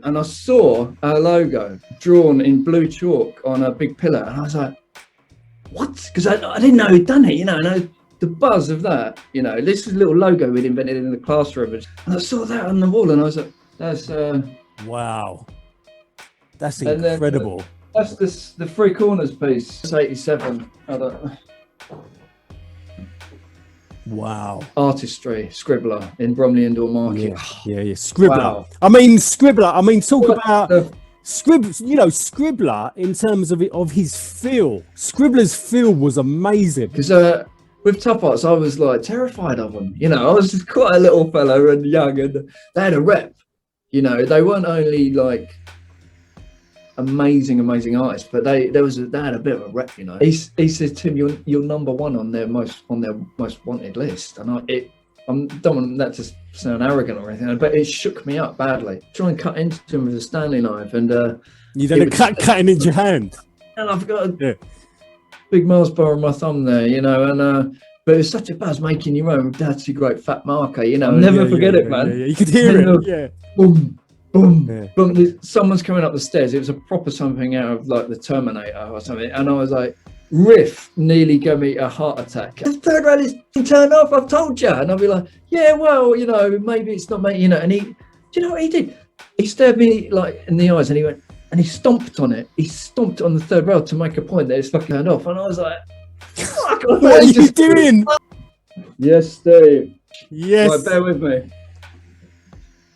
and I saw our logo drawn in blue chalk on a big pillar, and I was like, what? Because I didn't know he'd done it, and the buzz of that, this is a little logo we'd invented in the classroom, and I saw that on the wall, and I was like, that's wow, that's incredible. Then, that's the Three Corners piece. It's 87. Wow. Artistry, Scribbler in Bromley Indoor Market. Yeah. Scribbler. Wow. Scribbler. Talk about Scribbler in terms of his feel. Scribbler's feel was amazing. Because with Tough Arts, I was like terrified of them. I was just quite a little fella and young, and they had a rep. They weren't only like amazing artists, but they had a bit of a rep. He says, Tim, you're number one on their most wanted list, and I don't want that to sound arrogant or anything, but it shook me up badly. Try and cut into him with a Stanley knife, and you did a cutting into your hand, and I've got a big Mars bar on my thumb there, and but it was such a buzz making your own dirty great fat marker, I'll never forget it, man. You could hear it, boom, boom, boom. Someone's coming up the stairs. It was a proper something out of like the Terminator or something, and I was like, riff nearly gave me a heart attack. The third round is turned off, I've told you. And I'll be like, yeah, well, maybe it's not me, and he, do you know what he did? He stared me like in the eyes, and he went, and he stomped on it. He stomped on the third rail to make a point that it's fucking turned off. And I was like, fuck, what are you doing? Yes, Steve. Yes. Right, bear with me.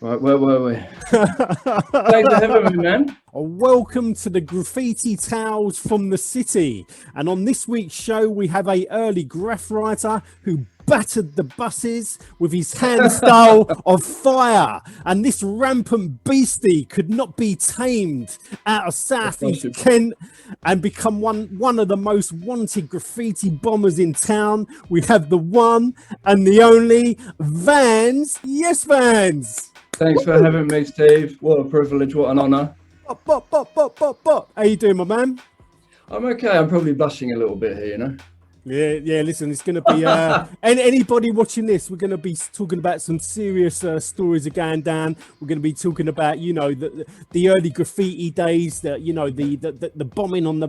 Right, where were we? Thanks for having me, man. Welcome to the Graffiti Tales from the City. And on this week's show, we have a early graph writer who battered the buses with his hand style of fire. And this rampant beastie could not be tamed out of South East Kent and become one of the most wanted graffiti bombers in town. We have the one and the only VANZ. Yes, VANZ. Thanks for having me, Steve. What a privilege, what an honour. How you doing, my man? I'm okay. I'm probably blushing a little bit here, Yeah. Listen, it's going to be anybody watching this. We're going to be talking about some serious stories are going down. We're going to be talking about the early graffiti days. The bombing on the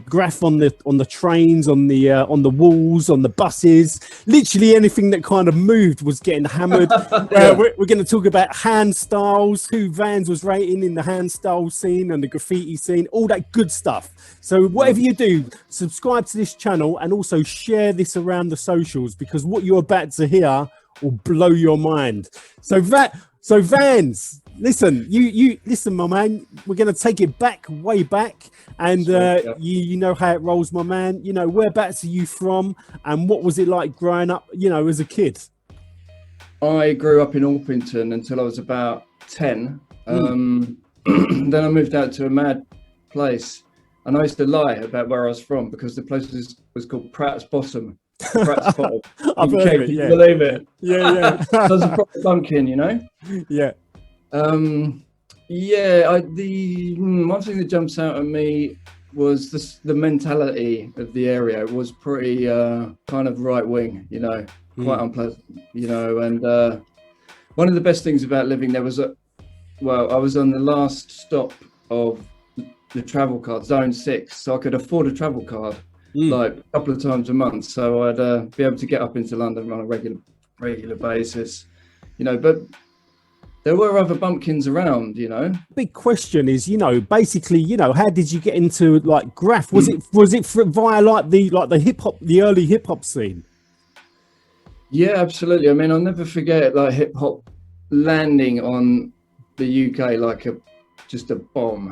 graph on the trains, on the walls, on the buses. Literally anything that kind of moved was getting hammered. We're going to talk about hand styles, who VANZ was rating in the hand style scene and the graffiti scene, all that good stuff. So whatever you do, subscribe to this channel and also share this around the socials, because what you're about to hear will blow your mind. So VANZ, listen, you listen, my man. We're going to take it way back, and you know how it rolls, my man. Whereabouts are you from, and what was it like growing up, as a kid? I grew up in Orpington until I was about 10. Then I moved out to a mad place. And I used to lie about where I was from because the place was called Pratt's Bottom. Pratt's Bottom. I believe it, believe it. Yeah. So it was a proper bumpkin, Yeah. The one thing that jumps out at me was the mentality of the area. It was pretty kind of right wing, quite unpleasant, and one of the best things about living there was I was on the last stop of the travel card, Zone 6, so I could afford a travel card like a couple of times a month, so I'd be able to get up into London on a regular basis, but there were other bumpkins around, Big question is, basically, how did you get into like graph? Was it via like the hip hop, the early hip hop scene? Yeah, absolutely. I mean, I'll never forget like hip hop landing on the UK like just a bomb,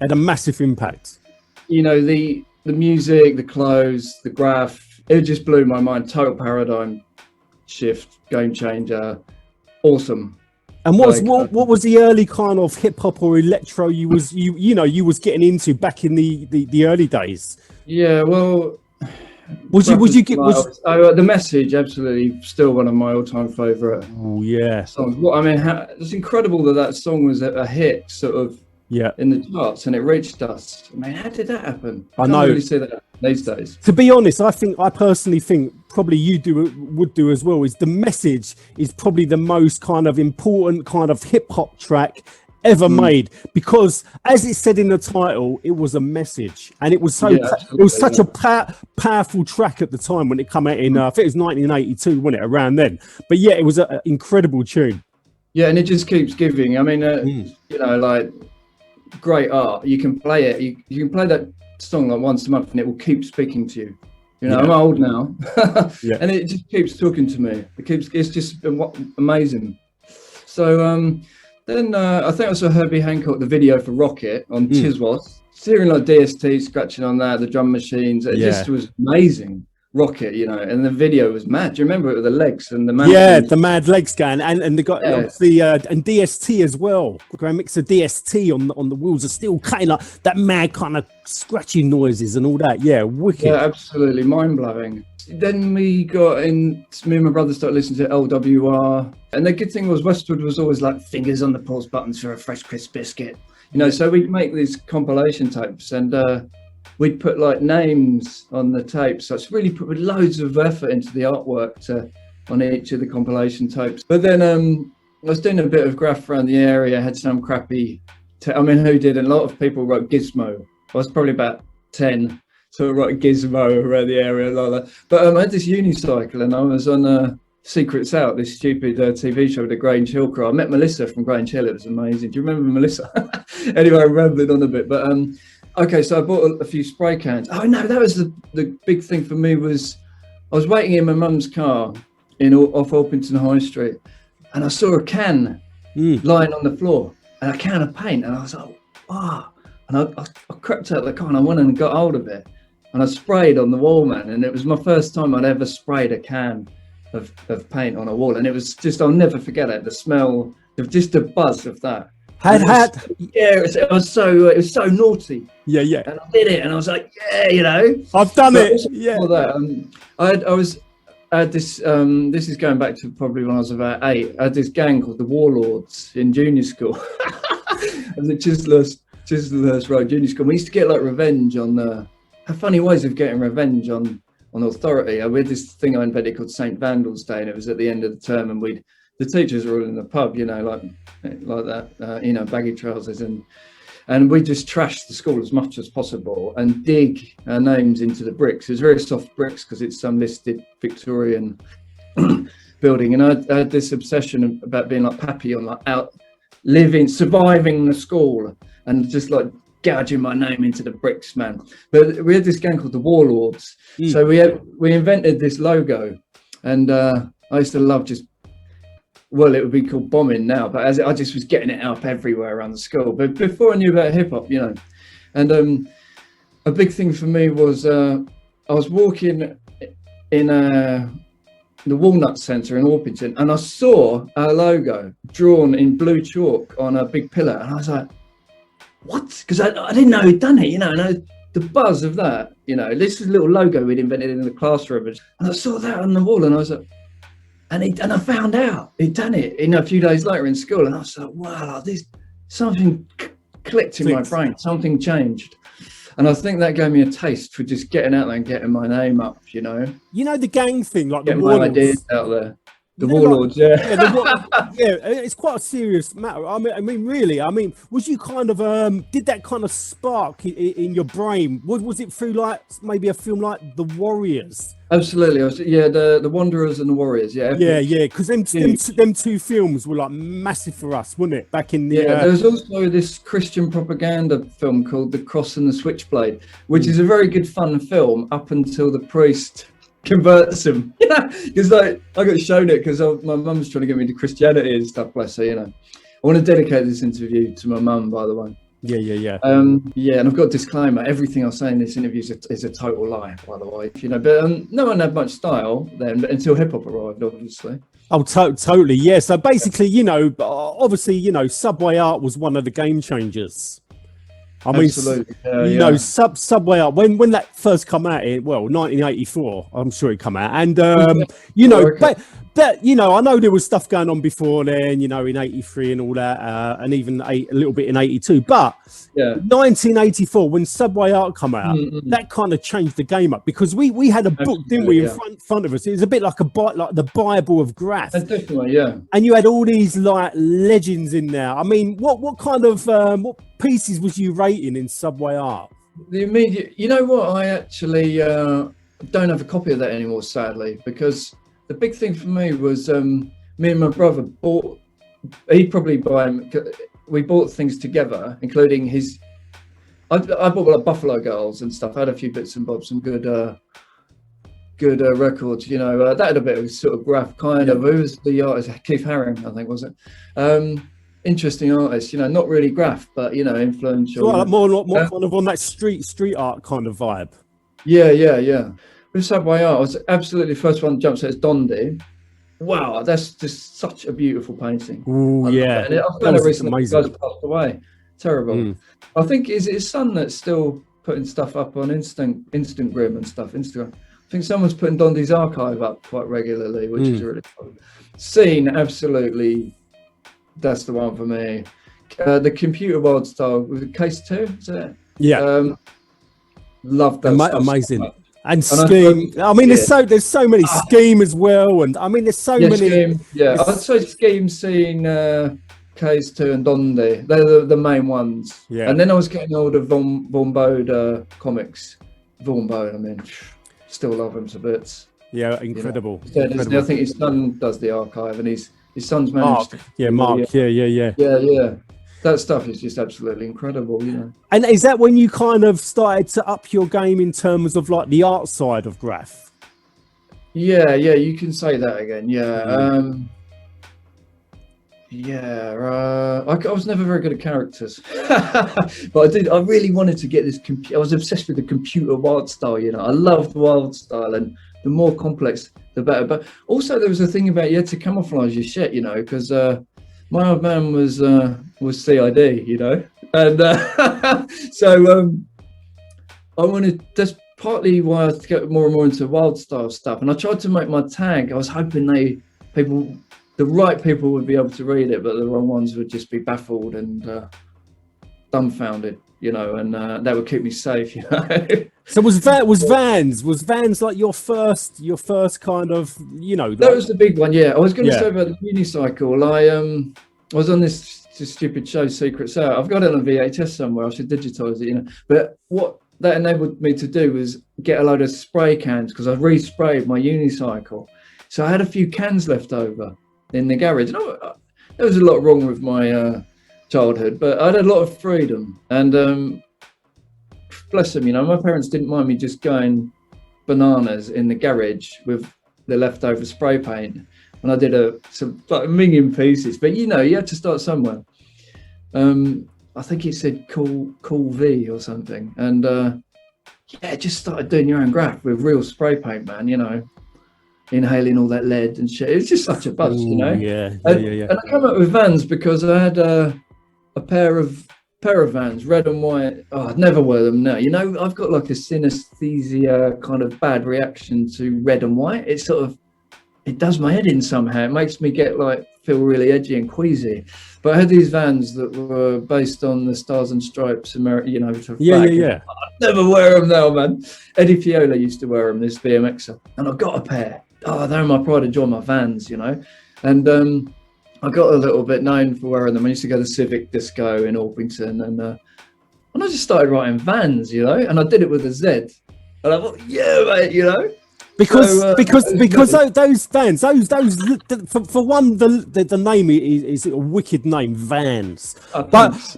had a massive impact. The music, the clothes, the graph, it just blew my mind. Total paradigm shift, game changer, awesome. And what was the early kind of hip hop or electro you was getting into back in the early days? Yeah, well, the Message, absolutely, still one of my all-time favorite. Oh yeah, songs. Well, I mean, it's incredible that song was a hit, sort of. Yeah, in the charts, and it reached us. I mean, how did that happen? I know. Really see that these days. To be honest, I personally think probably would do as well, is the message is probably the most kind of important kind of hip hop track ever made, because as it said in the title, it was a message, and it was so it was such a powerful track at the time when it came out in I think it was 1982, wasn't it, around then? But yeah, it was an incredible tune. Yeah, and it just keeps giving. I mean, you know, like great art. You can play it. You can play that song like once a month, and it will keep speaking to you. You know, I'm old now, and it just keeps talking to me. It's just amazing. So then I think I saw Herbie Hancock, the video for Rocket on Tiswas, hearing like DST scratching on that, the drum machines. It just was amazing. Rocket, you know, and the video was mad. Do you remember it with the legs and the man? Yeah, the mad legs going, and they got the and DST as well. A mix of DST on the wheels of steel, cutting like that mad kind of scratchy noises and all that. Yeah, wicked. Yeah, absolutely mind blowing. Then me and my brother started listening to LWR, and the good thing was Westwood was always like fingers on the pause buttons for a fresh crisp biscuit, you know. So we'd make these compilation tapes, and we'd put like names on the tapes. So it's really put loads of effort into the artwork on each of the compilation tapes. But then I was doing a bit of graph around the area, had some crappy, I mean, who didn't? A lot of people wrote Gizmo. I was probably about 10, so I wrote Gizmo around the area like that. But I had this unicycle, and I was on Secrets Out, this stupid TV show with the Grange Hill crew. I met Melissa from Grange Hill. It was amazing. Do you remember Melissa? Anyway, I'm rambling on a bit, but okay, so I bought a few spray cans. Oh no, that was the big thing for me. Was I was waiting in my mum's car off Orpington High Street, and I saw a can lying on the floor, and a can of paint, and I was like, wow. And I crept out of the car, and I went and got hold of it, and I sprayed on the wall, man. And it was my first time I'd ever sprayed a can of paint on a wall, and it was just, I'll never forget it. The smell of just the buzz of that. It was so naughty. Yeah. And I did it, and I was like, yeah, you know, I've done it. Yeah. That, I had this. This is going back to probably when I was about 8. I had this gang called the Warlords in junior school. And the Chislehurst Road Junior School. We used to get like revenge on funny ways of getting revenge on authority. We had this thing I invented called St. Vandal's Day, and it was at the end of the term, and the teachers were all in the pub, you know, like that, you know, baggy trousers, and we just trashed the school as much as possible and dig our names into the bricks. It's very soft bricks because it's some listed Victorian building, and I had this obsession about being like Pappy on like surviving the school, and just like gouging my name into the bricks, man. But we had this gang called the Warlords, so we invented this logo, and I used to love just. Well, it would be called bombing now, but I just was getting it up everywhere around the school. But before I knew about hip hop, you know, and a big thing for me was I was walking in the Walnut Centre in Orpington, and I saw our logo drawn in blue chalk on a big pillar, and I was like, "What?" Because I didn't know he'd done it, you know. And the buzz of that, you know, this is a little logo we'd invented in the classroom, and I saw that on the wall, and I was like. And I found out he'd done it, you know, a few days later in school, and I was like, wow, something clicked in my brain, something changed. And I think that gave me a taste for just getting out there and getting my name up, you know. You know, the gang thing, like getting my ideas out there. The Warlords, yeah. It's quite a serious matter. I mean, really. I mean, was you kind of did that kind of spark in your brain? Was it through like maybe a film like The Warriors? Absolutely, the Wanderers and the Warriors, yeah. Yeah, because them two films were like massive for us, wasn't it? Back in the there was also this Christian propaganda film called The Cross and the Switchblade, which is a very good fun film up until the priest converts him, because like I got shown it because my mum's trying to get me into Christianity and stuff, bless her, you know. I want to dedicate this interview to my mum, by the way. Yeah. And I've got a disclaimer: everything I say in this interview is a total lie, by the way, you know. But no one had much style then, until hip hop arrived, obviously. Oh, totally, yeah. So basically, you know, obviously, you know, Subway Art was one of the game changers. I mean, you know, Subway Art, when that first come out in 1984, I'm sure it come out, and you know, that, you know, I know there was stuff going on before then, you know, in 83 and all that, and even a little bit in 82. But 1984, when Subway Art come out, that kind of changed the game up, because we had a book, didn't we, in front of us. It was a bit like like the Bible of graph. Definitely, yeah. And you had all these like legends in there. I mean, what kind of what pieces was you rating in Subway Art? The immediate, you know what? I actually don't have a copy of that anymore, sadly, because the big thing for me was me and my brother bought. He'd probably buy them. We bought things together, including his. I bought like Buffalo Girls and stuff. I had a few bits and bobs, some good records. You know, that had a bit of sort of graph kind of. Who was the artist? Keith Haring, I think, was it? Interesting artist. You know, not really graph, but you know, influential. So, like, more kind of on that street art kind of vibe. Yeah. With Subway Art, I was absolutely the first one that jumps at is Dondi. Wow, that's just such a beautiful painting. Oh yeah, and I found it recently. The guy's passed away. Terrible. I think is it his son that's still putting stuff up on Instagram and stuff. Instagram. I think someone's putting Dondi's archive up quite regularly, which is really fun. Scene, absolutely. That's the one for me. The Computer Wild style with Case 2, is it? Yeah. Love that. Amazing. So and Scheme. I mean, there's so many Scheme as well, and I mean, there's so many. Scheme, yeah, I'd say Scheme, Scene, Case 2, and Dondi. They're the main ones. Yeah. And then I was getting all the Von Bode comics. Von Bode, I mean, still love him to bits. Yeah, incredible. You know? Incredible. I think his son does the archive, and his son's managed. Mark. Yeah. That stuff is just absolutely incredible, you know. And is that when you kind of started to up your game in terms of like the art side of graph? Yeah, you can say that again. I was never very good at characters, but I really wanted to get this. I was obsessed with the computer wild style, you know. I loved wild style, and the more complex, the better. But also there was a thing about you had to camouflage your shit, you know, because my old man was CID, you know, and so I wanted. That's partly why I get more and more into wild style stuff. And I tried to make my tag. I was hoping the right people would be able to read it, but the wrong ones would just be baffled and dumbfounded, you know, and that would keep me safe, you know. So was VANZ like your first kind of, you know? That was the big one, yeah. I was going to say about the unicycle. I was on this stupid show, Secret Sour. I've got it on VHS somewhere. I should digitize it, you know. But what that enabled me to do was get a load of spray cans, because I resprayed my unicycle. So I had a few cans left over in the garage. And there was a lot wrong with my childhood, but I had a lot of freedom. And bless them, you know, my parents didn't mind me just going bananas in the garage with the leftover spray paint. And I did some like a million pieces, but you know, you had to start somewhere. I think it said cool V or something. And just started doing your own graph with real spray paint, man, you know, inhaling all that lead and shit. It was just such a buzz, you know? Yeah. And I came up with VANZ because I had a pair of VANZ, red and white. Oh, I'd never wear them now. You know, I've got like a synesthesia kind of bad reaction to red and white. It's sort of, it does my head in somehow. It makes me feel really edgy and queasy. But I had these VANZ that were based on the Stars and Stripes, you know. Yeah. I'd never wear them now, man. Eddie Fiola used to wear them, this BMXer. And I got a pair. Oh, they're my pride and joy, my VANZ, you know. And I got a little bit known for wearing them. I used to go to Civic Disco in Orpington. And I just started writing VANZ, you know. And I did it with a Z. And I thought, yeah, mate, you know. Because those VANZ, for one, the name is a wicked name, VANZ.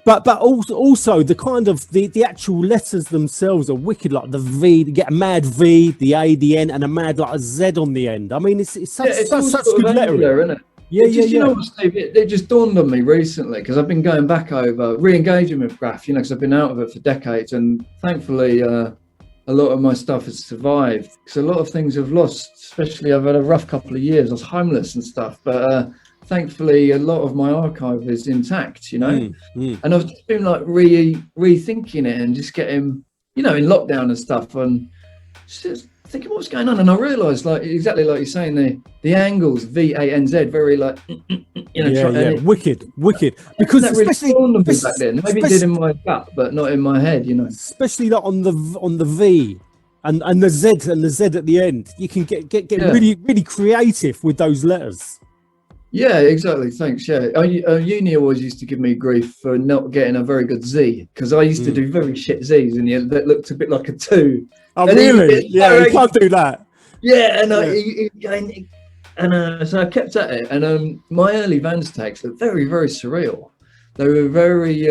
But also the kind of the actual letters themselves are wicked, like the V. You get a mad V, the A, the N, and a mad like a Z on the end. I mean, it's such good lettering, isn't it? You know what, Steve? It just dawned on me recently, because I've been going back over re-engaging with graph, you know, because I've been out of it for decades, and thankfully. A lot of my stuff has survived, because a lot of things have lost, especially I've had a rough couple of years. I was homeless and stuff, but thankfully a lot of my archive is intact, you know. And I've just been like rethinking it and just getting, you know, in lockdown and stuff, and just thinking what's going on, and I realised, like, exactly like you're saying, the angles, VANZ, very like, wicked, because that really especially, dawned on me back then. Maybe it did in my gut, but not in my head, especially like on the V and the Z at the end. You can get really creative with those letters. Yeah, exactly. Thanks. Yeah, uni always used to give me grief for not getting a very good Z, because I used to do very shit Z's and that looked a bit like a 2. Oh, and really? Yeah, you can't do that. Yeah, and so I kept at it. And my early VANZ tags were very, very surreal. They were very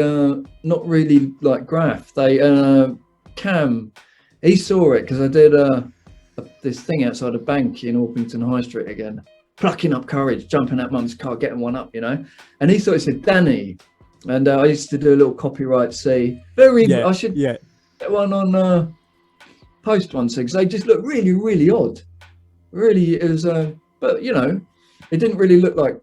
not really like graph. They Cam, he saw it because I did this thing outside a bank in Orpington High Street again. Plucking up courage, jumping out mum's car, getting one up, and he thought it said Danny, and I used to do a little copyright C. I should get one on post one, because they just look really, really odd. Really, it was, but it didn't really look like.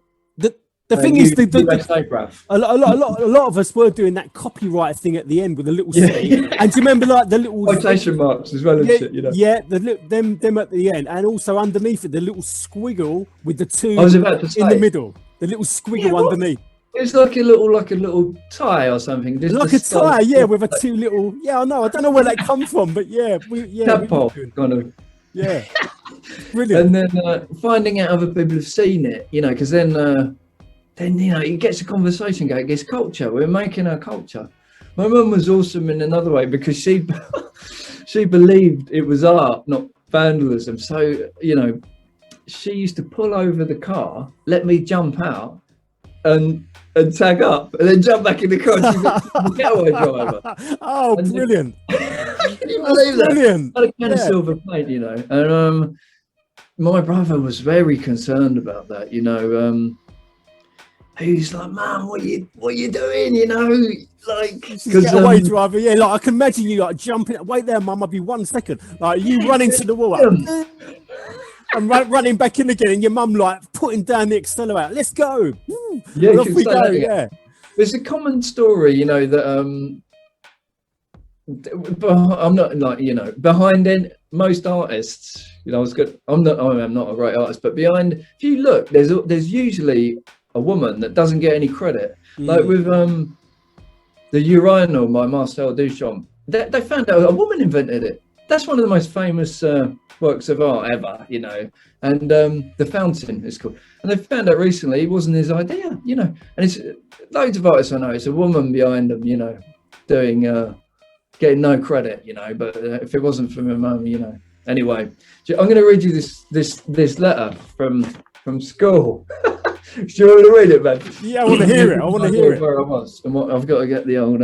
The thing is, a lot of us were doing that copyright thing at the end with a little C. And do you remember like the little quotation marks as well as shit, Yeah, them at the end, and also underneath it, the little squiggle with the 2 I was about to say, in the middle. The little squiggle underneath. It's like a little tie or something. Just like a tie, with a 2 little. Yeah, I know. I don't know where that comes from, but tadpole kind of. Yeah, brilliant. And then finding out other people have seen it, because then it gets a conversation going. It's culture. We're making our culture. My mum was awesome in another way, because she believed it was art, not vandalism. So she used to pull over the car, let me jump out, and tag up, and then jump back in the car. She's a getaway driver. Oh, and brilliant! Can you believe that? Brilliant. Had a can of silver paint, and my brother was very concerned about that. He's like, "Man, what you doing?" Like, getaway driver. Yeah, like I can imagine you like jumping. Wait there, mum. I'll be 1 second. Like you run into the wall. And running back in again, and your mum like putting down the accelerator. Let's go. Yeah, off we go. Yeah. There's a common story, that I'm not like behind most artists. I was good. I'm not a great artist, but behind, if you look, there's usually a woman that doesn't get any credit. Like with the urinal by Marcel Duchamp, they found out a woman invented it. That's one of the most famous works of art ever, and the fountain is called. And they found out recently it wasn't his idea, and it's loads of artists I know, it's a woman behind them, doing getting no credit, but if it wasn't for my mum, anyway, I'm going to read you this letter from school. Do you want to read it, man? Yeah, I want to hear it. Where I was and what I've got to get the old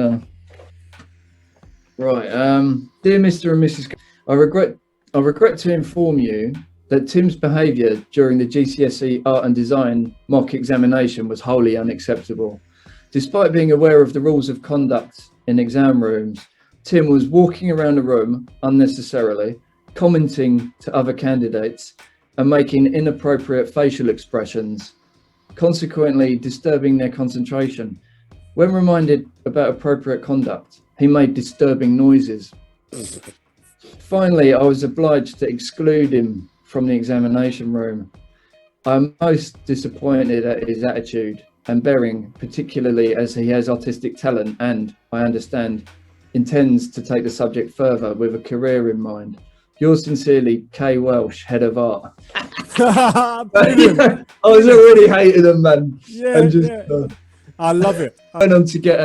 right. Dear Mr. and Mrs. I regret to inform you that Tim's behaviour during the GCSE Art and Design mock examination was wholly unacceptable. Despite being aware of the rules of conduct in exam rooms, Tim was walking around the room unnecessarily, commenting to other candidates, and making inappropriate facial expressions, consequently disturbing their concentration. When reminded about appropriate conduct, he made disturbing noises. Finally, I was obliged to exclude him from the examination room. I'm most disappointed at his attitude and bearing, particularly as he has artistic talent and, I understand, intends to take the subject further with a career in mind. Yours sincerely, K. Welsh, Head of Art. Brilliant. I was already hating him, man. Yeah, I love it. I went on to get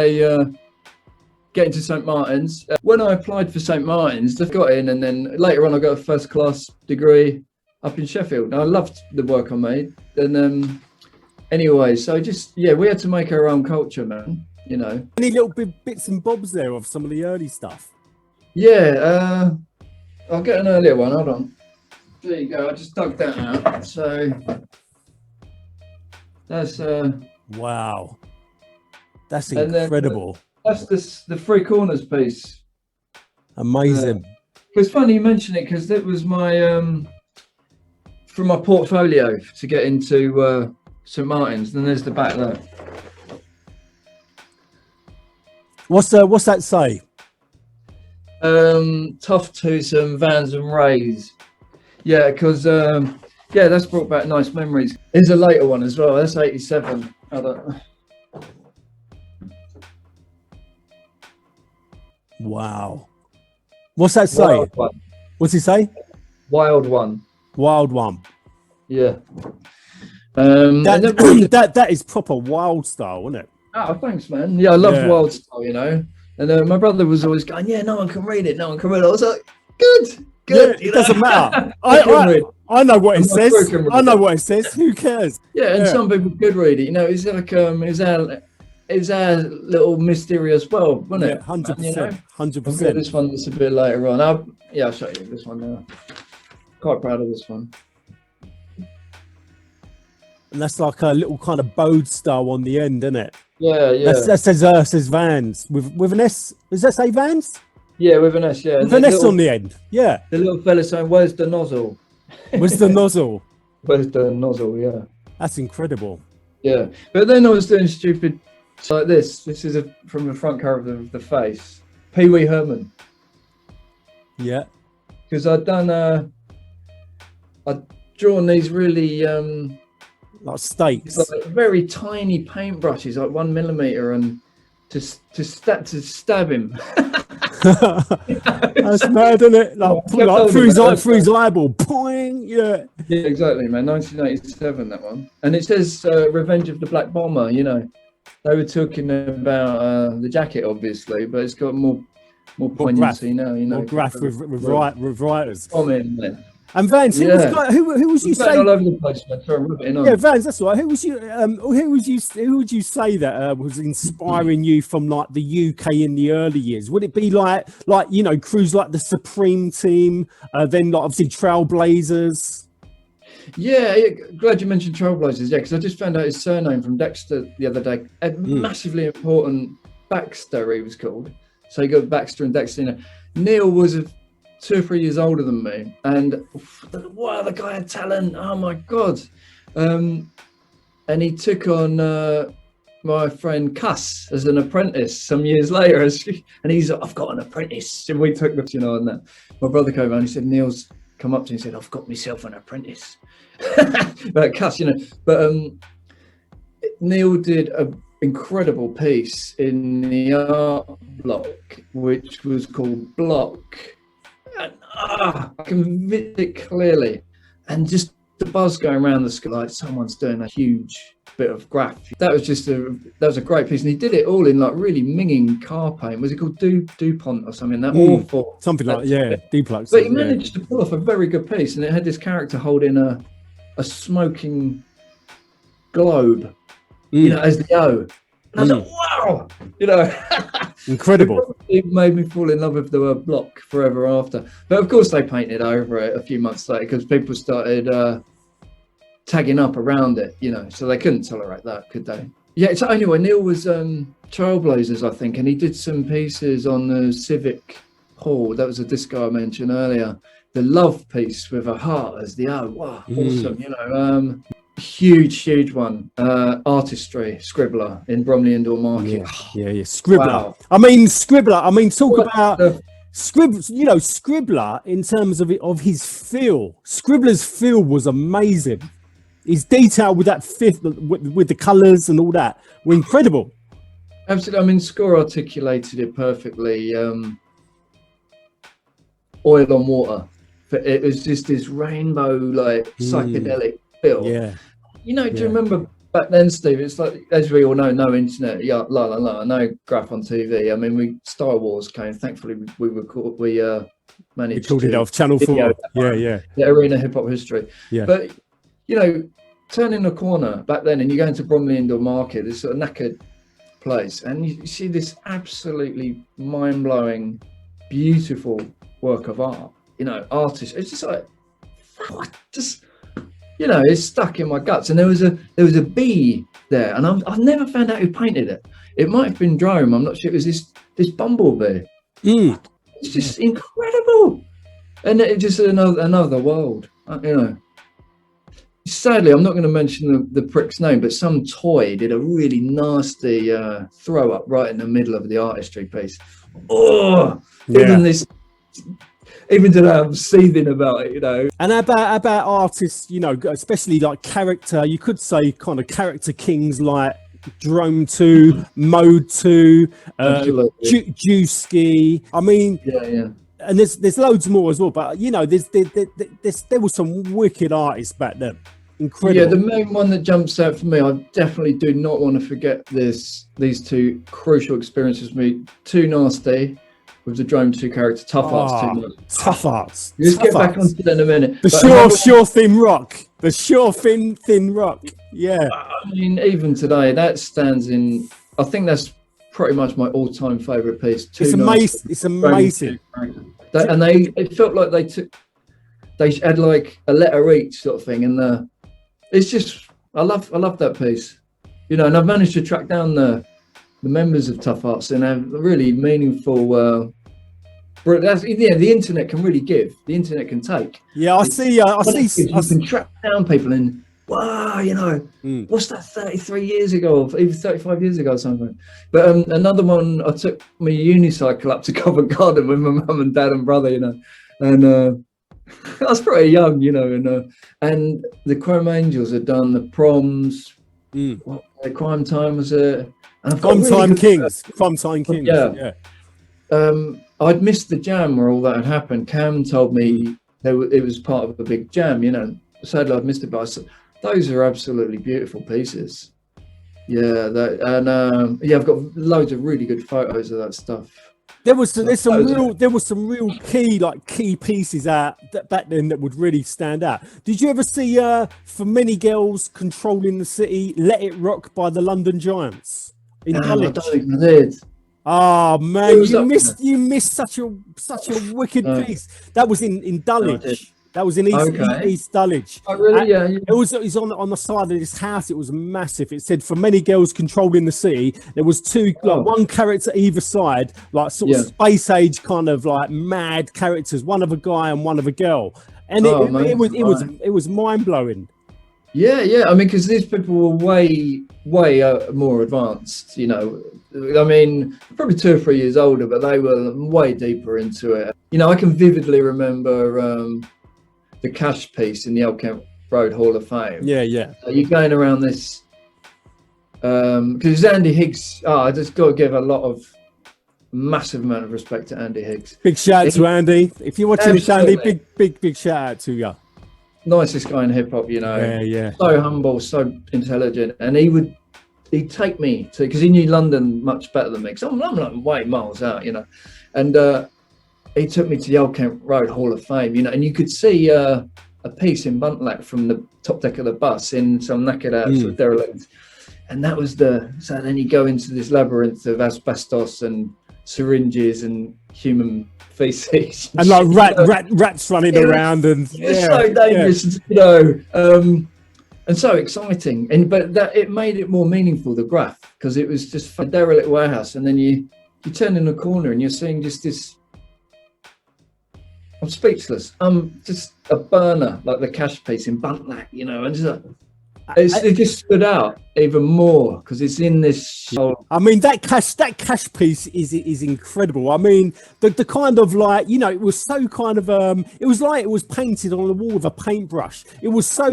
into St. Martin's. When I applied for St. Martin's, I got in, and then later on I got a first class degree up in Sheffield. And I loved the work I made. And anyway, so we had to make our own culture, man. Any little bits and bobs there of some of the early stuff? Yeah, I'll get an earlier one. Hold on. There you go. I just dug that out. So that's wow, that's incredible. That's the Three Corners piece. Amazing. It's funny you mention it, because that was my from my portfolio to get into St. Martin's. Then there's the back there. What's that say? Tough to some VANZ and Rays. Yeah, because that's brought back nice memories. Here's a later one as well. That's 87. I don't... Wow. What's that say? What's it say? Wild One. Wild One. Yeah. That is proper wild style, isn't it? Oh, thanks, man. Yeah, I love wild style, you know. And my brother was always going, yeah, no one can read it. No one can read it. I was like, good. Yeah, it doesn't matter. I know what it says. I know what it says. Who cares? Yeah, and some people could read it. You know, it's like it's our little mysterious world, wasn't it? 100%. 100%. This one that's a bit later on. I'll show you this one now. Quite proud of this one. And that's like a little kind of bowed style on the end, isn't it? Yeah. That says VANZ with an S. Does that say VANZ? Yeah, with an S. Yeah, with an S on the end. Yeah. The little fella saying, "Where's the nozzle?" Where's the nozzle? Where's the nozzle? Yeah. That's incredible. Yeah, but then I was doing stupid like this. This is from the front cover of the face. Pee Wee Herman. Yeah. Because I'd drawn these really like stakes, like very tiny paintbrushes, like 1 millimeter, and to stab him. That's mad, isn't it? Like through his eyeball. Boing. Yeah. Yeah, exactly, man. 1987, that one. And it says Revenge of the Black Bomber, you know. They were talking about the jacket, obviously, but it's got more poignancy now, you know. More graph with writers. Man. And VANZ, who was you saying? All over the place, man. Sorry, I'm rubbing on. Yeah, VANZ, that's right. Who would you say that was inspiring you from like the UK in the early years? Would it be like you know, crews like the Supreme Team, then like obviously Trailblazers? Yeah, glad you mentioned Trailblazers. Yeah, because I just found out his surname from Dexter the other day. A massively important Baxter, he was called. So you got Baxter and Dexter. You know, Neil was 2 or 3 years older than me, and wow, the guy had talent. Oh my god! And he took on my friend Cuss as an apprentice some years later, and he's like, I've got an apprentice, and we took the, you know, and that. My brother came around. He said, Neil's come up to me and said, I've got myself an apprentice. But Cuss, you know, but Neil did an incredible piece in the art block, which was called Block. And, I can visit it clearly, and just the buzz going around the school like someone's doing a huge bit of graph. That was a great piece, and he did it all in like really minging car paint. Was it called DuPont or something? That awful something like Duplex. But he managed to pull off a very good piece, and it had this character holding a smoking globe, you know, as the O. And I was like, wow, you know. Incredible. It made me fall in love with the block forever after. But of course they painted over it a few months later because people started tagging up around it, you know, so they couldn't tolerate that, could they? Yeah, so anyway, Neil was Trailblazers, I think, and he did some pieces on the Civic Hall. That was a disco I mentioned earlier. The love piece with a heart as the O. Wow, awesome, you know. Huge one. Artistry, Scribbler in Bromley Indoor Market. Yeah. Scribbler. Wow. Scribbler. Talk about Scribbler in terms of his feel. Scribbler's feel was amazing. His detail with that fifth, with the colours and all that, were incredible. Absolutely. I mean, Score articulated it perfectly. Oil on Water. It was just this rainbow, like psychedelic feel. Yeah. You know, do you remember back then, Steve? It's like, as we all know, no internet, no graph on TV. I mean, Star Wars came. Thankfully, we managed to it off Channel 4. Yeah. The arena hip hop history. Yeah. But you know, turning a corner back then, and you go into Bromley Indoor Market, this sort of knackered place, and you see this absolutely mind-blowing, beautiful work of art. You know, artists. It's just like, you know, it's stuck in my guts. And there was a bee there, and I've never found out who painted it. It might have been Drome. I'm not sure. It was this bumblebee. It's just incredible, and it's just another world. You know. Sadly, I'm not going to mention the prick's name, but some toy did a really nasty throw up right in the middle of the artistry piece. Oh, even this even today I'm seething about it, you know. And about artists, you know, especially like character, you could say kind of character kings like Drone 2, Mode 2, Juicy. I mean, yeah. And there's loads more as well, but you know, there was some wicked artists back then. Incredible. Yeah, the main one that jumps out for me, I definitely do not want to forget these two crucial experiences with me. Too Nasty with the Drone 2 character, Tough Arts. Tough Arts. Let's get back onto that in a minute. The sure thin rock. The sure thin rock. Yeah. I mean, even today, that stands in. I think that's pretty much my all-time favorite piece. It's amazing. It's amazing. And it felt like they had like a letter each sort of thing, and it's just I love that piece, you know. And I've managed to track down the members of Tough Arts and have really meaningful. The internet can really give. The internet can take. Yeah, I see. You can track down people and wow, you know, what's that 33 years ago or even 35 years ago or something. But another one, I took my unicycle up to Covent Garden with my mum and dad and brother, you know, and I was pretty young, you know, and the Chrome Angels had done the Proms. What Crime Time was it? Crime Time Kings. Yeah. I'd missed the jam where all that had happened. Cam told me it was part of a big jam, you know. Sadly, I'd missed it, but I said, those are absolutely beautiful pieces. Yeah, I've got loads of really good photos of that stuff. There was some real key pieces out back then that would really stand out. Did you ever see For Many Girls Controlling the City, Let It Rock by the London Giants in Dulwich? I don't think I did. Oh man, you missed such a wicked piece. That was in Dulwich. That was in East Dulwich. Oh, really? Yeah. It was on the side of this house. It was massive. It said For Many Girls Controlling the City. There was one character either side, like sort of space age kind of like mad characters, one of a guy and one of a girl. And it was mind blowing. Yeah. I mean, because these people were way more advanced, you know. I mean, probably 2 or 3 years older, but they were way deeper into it. You know, I can vividly remember the Cash piece in the Old Kent Road Hall of Fame. Yeah. You're going around this because Andy Higgs. I just got to give a massive amount of respect to Andy Higgs. Big shout out to Andy. If you're watching this, Andy, big shout out to you. Nicest guy in hip hop, you know. Yeah. So humble, so intelligent, and he'd take me to, because he knew London much better than me. Because I'm like way miles out, you know, and he took me to the Old Kent Road Hall of Fame, you know, and you could see a piece in Buntlack from the top deck of the bus in some knackered out sort of derelict, and that was so then you go into this labyrinth of asbestos and syringes and human feces and like rats running around, and it's so dangerous, you know, and so exciting, but that it made it more meaningful, the graph, because it was just a derelict warehouse, and then you turn in a corner and you're seeing just this. I'm speechless. Just a burner like the Cash piece in Buntlack, you know, and it just stood out even more because it's in this show. I mean, that cash piece is incredible. I mean, the kind of like, you know, it was so kind of it was like it was painted on the wall with a paintbrush. It was so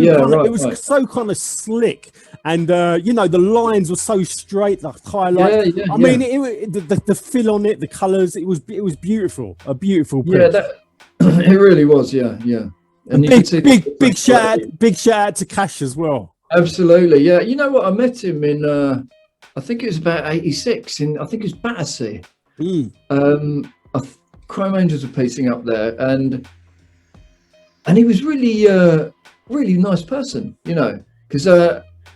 so kind of slick, and you know, the lines were so straight, like highlights. I mean, the fill on it, the colours, it was beautiful, a beautiful piece. Yeah, it really was. Yeah. And big shout out to Cash as well. Absolutely, yeah. You know what? I met him in I think it was about '86 I think it was Battersea. Crime Angels were piecing up there, and he was really nice person, you know, because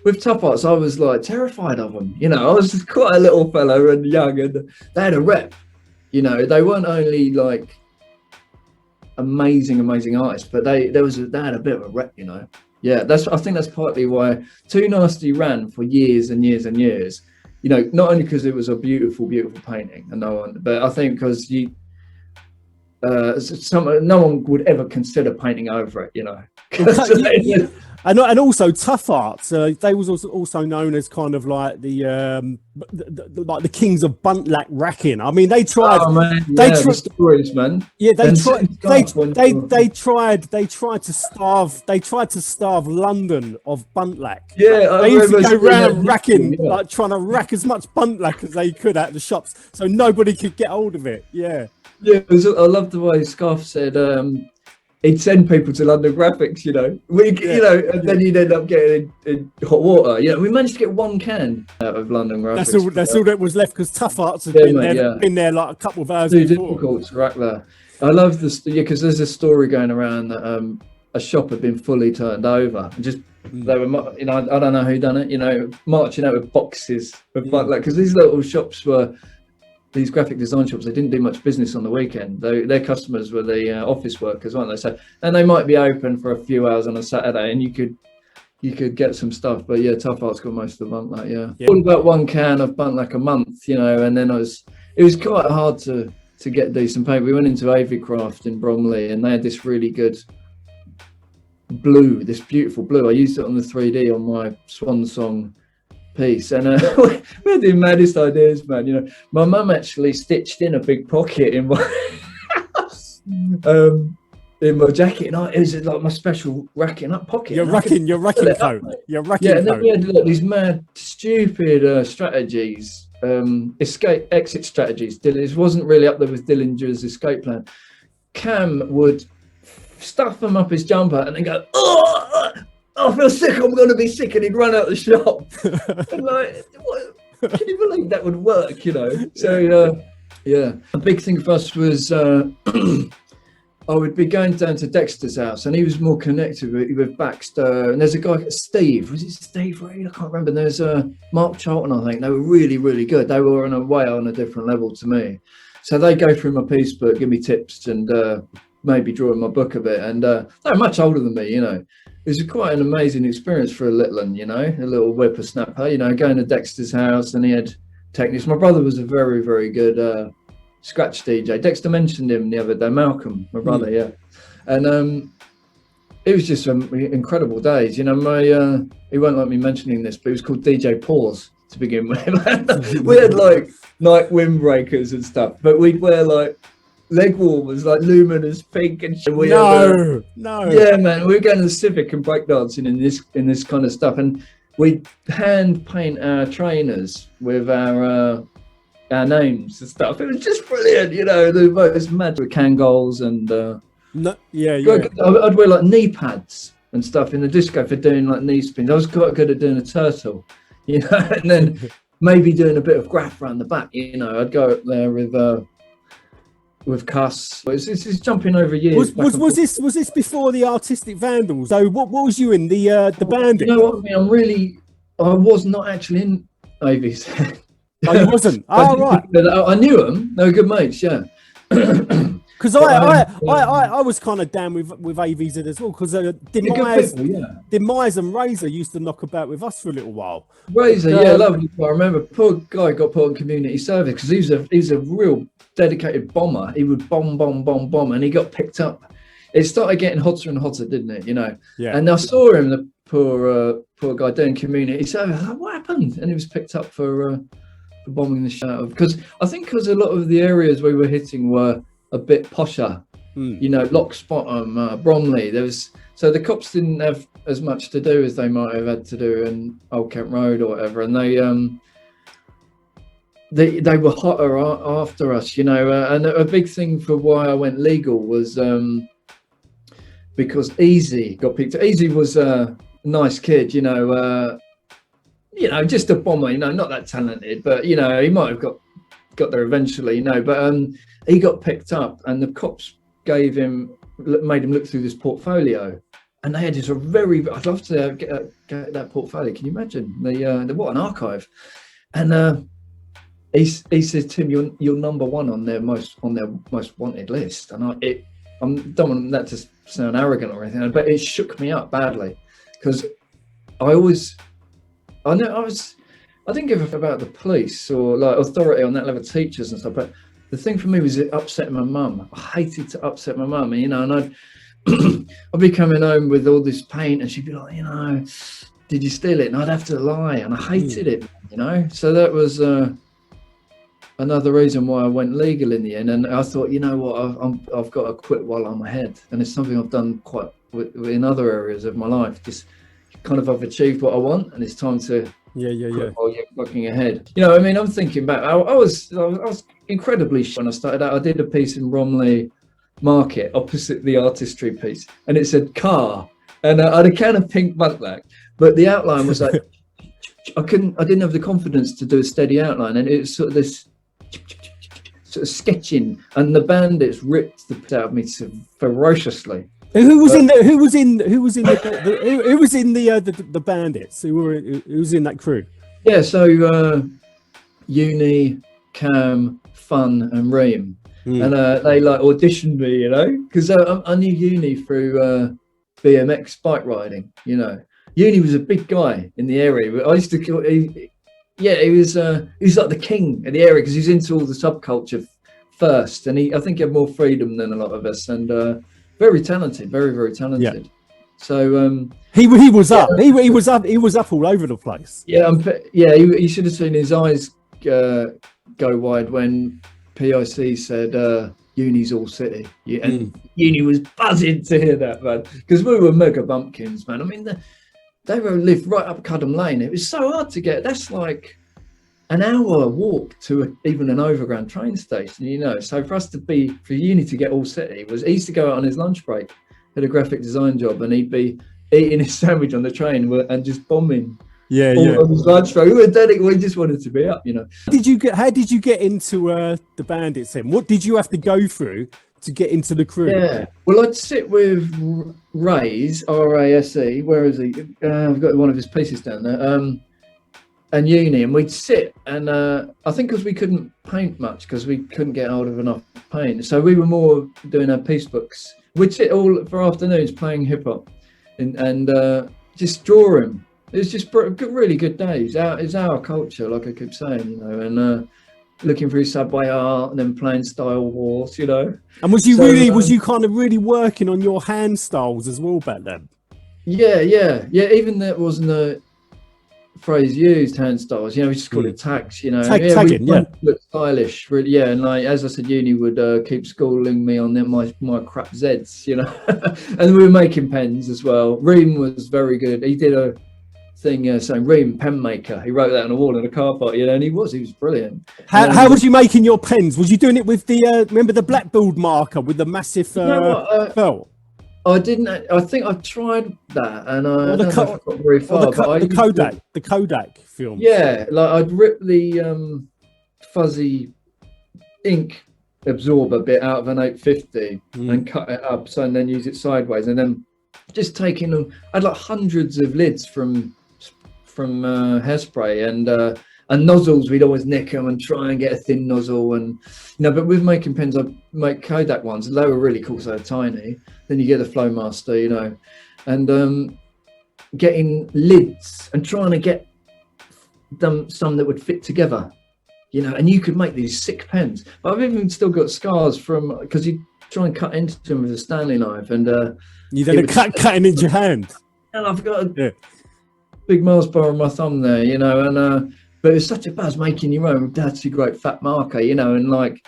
with Tough Arts I was like terrified of them, you know. I was just quite a little fellow and young, and they had a rep, you know. They weren't only like amazing artists, but they had a bit of a rep, you know. Yeah, I think that's partly why Too Nasty ran for years and years and years, you know, not only because it was a beautiful painting and but I think because no one would ever consider painting over it, you know. And also Tough Arts. They was also known as kind of like like the kings of buntlack racking. I mean, they tried. Oh man, They the stories, man. Yeah, they And tried. They tried to starve London of buntlack. Yeah, They used to go seeing round that racking, history, yeah. like trying to rack as much buntlack as they could out of the shops, so nobody could get hold of it. Yeah. Yeah, I love the way Scarf said he'd send people to London Graphics, you know. And then you'd end up getting in hot water. Yeah, we managed to get one can out of London Graphics. That's all that was left, because Tough Arts had been there like a couple of hours Too before. difficult to rack there. I love this, because there's a story going around that a shop had been fully turned over. And just they were, you know, I don't know who done it, you know, marching out with boxes of like, because these little shops were. These graphic design shops, they didn't do much business on the weekend. Their customers were the office workers, weren't they? So, and they might be open for a few hours on a Saturday, and you could get some stuff. But yeah, Tough Art's got most of the buntlack. Yeah, all about one can of buntlack a month, you know. And then it was quite hard to get decent paint. We went into Aviecraft in Bromley, and they had this really good blue, this beautiful blue. I used it on the 3D on my Swan Song piece, and we had the maddest ideas, man. You know, my mum actually stitched in a big pocket in my jacket, and it was like my special racking up pocket. Your racking coat. Yeah, and then we had these mad, stupid strategies, exit strategies. It wasn't really up there with Dillinger's escape plan. Cam would stuff them up his jumper and then go, oh, I feel sick, I'm going to be sick, and he'd run out the shop. And like, what? Can you believe that would work, you know? So, yeah. A big thing for us was I would be going down to Dexter's house, and he was more connected with Baxter. And there's a guy, Steve, was it Steve Reed? I can't remember. There's Mark Charlton, I think. They were really, really good. They were on a different level to me. So they go through my piece book, give me tips, and maybe drawing my book a bit. And they're much older than me, you know. It was quite an amazing experience for a little one, you know, a little whippersnapper, you know, going to Dexter's house, and he had techniques. My brother was a very, very good scratch DJ. Dexter mentioned him the other day, Malcolm, my brother, yeah. And it was just some incredible days. You know, he won't like me mentioning this, but it was called DJ Pause to begin with. We had like night windbreakers and stuff, but we'd wear like leg warmers, like luminous pink and shit. No. Yeah, man, we were going to the Civic and breakdancing in this kind of stuff, and we'd hand paint our trainers with our names and stuff. It was just brilliant, you know. The most mad with Kangols and I'd wear like knee pads and stuff in the disco for doing like knee spins. I was quite good at doing a turtle, you know, and then maybe doing a bit of graph around the back, you know. I'd go up there with Cuss. It's jumping over years. Was this before the Artistic Vandals? So what was you in the Banditz? You know what I mean? I was not actually in AVZ. Oh, you wasn't? Oh, right. I knew them. They were good mates, yeah. Because I was kind of down with AVZ as well, because Demise and Razor used to knock about with us for a little while. Razor, yeah, lovely. I remember poor guy got put on community service because he's a real dedicated bomber. He would bomb, and he got picked up. It started getting hotter and hotter, didn't it? You know. Yeah. And I saw him, the poor guy doing community service. I was like, what happened? And he was picked up for bombing the shit out of. Because I think a lot of the areas we were hitting were a bit posher, you know, Locksbottom, Bromley. So the cops didn't have as much to do as they might have had to do in Old Kent Road or whatever, and they were hotter after us, you know. And a big thing for why I went legal was because Easy got picked up. Easy was a nice kid, you know, just a bomber, you know, not that talented, but you know, he might have got there eventually, you know. But he got picked up, and the cops made him look through this portfolio, and they had this I'd love to get that portfolio. Can you imagine what an archive? And he says, Tim, you're number one on their most wanted list, and I don't want that to sound arrogant or anything, but it shook me up badly, because I didn't give a fuck about the police or like authority on that level, teachers and stuff, but the thing for me was it upset my mum. I hated to upset my mum, you know, and I'd be coming home with all this paint, and she'd be like, did you steal it? And I'd have to lie, and I hated it, So that was another reason why I went legal in the end. And I thought, you know what, I've got to quit while I'm ahead, and it's something I've done quite in other areas of my life. Just kind of I've achieved what I want, and it's time to quit while you're fucking ahead. I'm thinking back. I was incredibly when I started out. I did a piece in Bromley Market opposite the artistry piece, and it said car, and I had a can of pink black, but the outline was like I didn't have the confidence to do a steady outline, and it was sort of this sort of sketching, and the Banditz ripped the out of me ferociously. Who was in the Banditz? Who was in that crew? Yeah, so Uni, Cam, Fun, and Reem, and they like auditioned me, because I knew Uni through BMX bike riding. Uni was a big guy in the area. I used to call he was like the king of the area because he's into all the subculture first, and I think he had more freedom than a lot of us, and very talented, very, very talented. Yeah. So he was up. He was up all over the place. Yeah, he should have seen his eyes go wide when PIC said Uni's all city, and Uni was buzzing to hear that, man, because we were mega bumpkins, man. I mean, they lived right up Cudham Lane. It was so hard to get. That's like an hour walk to even an overground train station, So for Uni to get all city he used to go out on his lunch break, had a graphic design job, and he'd be eating his sandwich on the train and just bombing. On his lunch break. We just wanted to be up, How did you get into the Banditz then? What did you have to go through to get into the crew? Yeah, well, I'd sit with Ray's, R-A-S-E. Where is he? I've got one of his pieces down there. And Uni, and we'd sit, and I think because we couldn't paint much because we couldn't get hold of enough paint, so we were more doing our piece books. We'd sit all for afternoons playing hip hop and just drawing. It was just really good days. It's our culture, like I keep saying, and looking through Subway art and then playing Style Wars, And was you kind of really working on your hand styles as well back then? Yeah. Even that wasn't a phrase used, hand styles, we just call it tags, tagging, look stylish, really, and like as I said, Uni would keep schooling me on my crap Zeds, and we were making pens as well. Reem was very good. He did a thing saying Reem pen maker. He wrote that on a wall in a car park, and he was brilliant. How was you making your pens? Was you doing it with the remember the blackboard marker with the massive felt? I didn't. I think I tried that, and I got very far. The Kodak film. Yeah, like I'd rip the fuzzy ink absorber bit out of an 850 and cut it up, and then use it sideways, and then just taking them. I had like hundreds of lids from hairspray and nozzles. We'd always nick them and try and get a thin nozzle, and but with making pens, I'd make Kodak ones. They were really cool, so they're tiny. Then you get the Flowmaster, and getting lids and trying to get them some that would fit together, and you could make these sick pens. But I've even still got scars from because you try and cut into them with a Stanley knife, and you did cutting into your hand. And I've got a big Mars bar on my thumb there, and but it was such a buzz making your own. That's a great fat marker, and like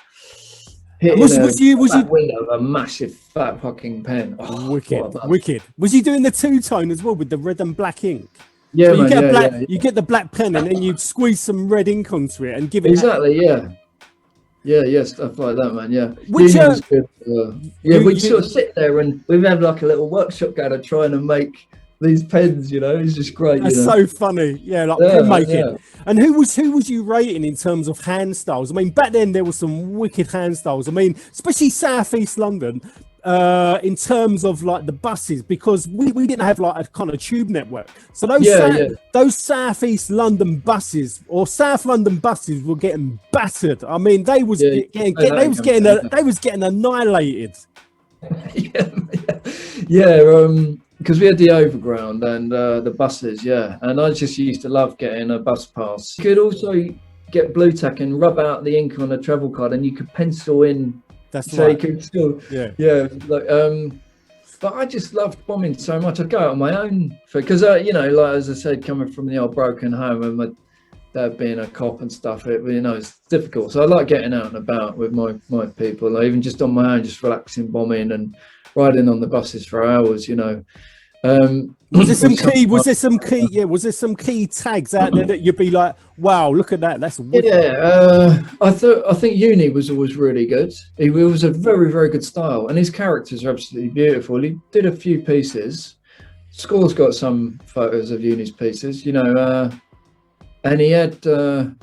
hitting window of a massive fat fucking pen. Oh, wicked. Was you doing the two-tone as well with the red and black ink? Yeah, so man, you get the black pen and then you'd squeeze some red ink onto it and give it. Exactly, yeah, stuff like that, man. Yeah, which was good. We'd sort of sit there and we'd have like a little workshop going to trying to make these pens, it's just great. That's so funny. Yeah, like pen making. Yeah. And who was you rating in terms of hand styles? I mean, back then there were some wicked hand styles. I mean, especially South East London, in terms of like the buses, because we didn't have like a kind of tube network. So those South East London buses or South London buses were getting battered. I mean, they was getting annihilated. Because we had the overground and the buses, and I just used to love getting a bus pass. You could also get blue tack and rub out the ink on a travel card, and you could pencil in. That's so right. You could still, But I just loved bombing so much. I'd go out on my own because, you know, like as I said, coming from the old broken home and my dad being a cop and stuff, you know, it's difficult. So I like getting out and about with my people, like even just on my own, just relaxing, bombing and riding on the buses for hours, you know. Was there some key tags out there that you'd be like, wow, look at that, that's wicked. Yeah, I think Uni was always really good. He was a very, very good style, and his characters are absolutely beautiful. He did a few pieces. Score's got some photos of Uni's pieces, you know, and he had a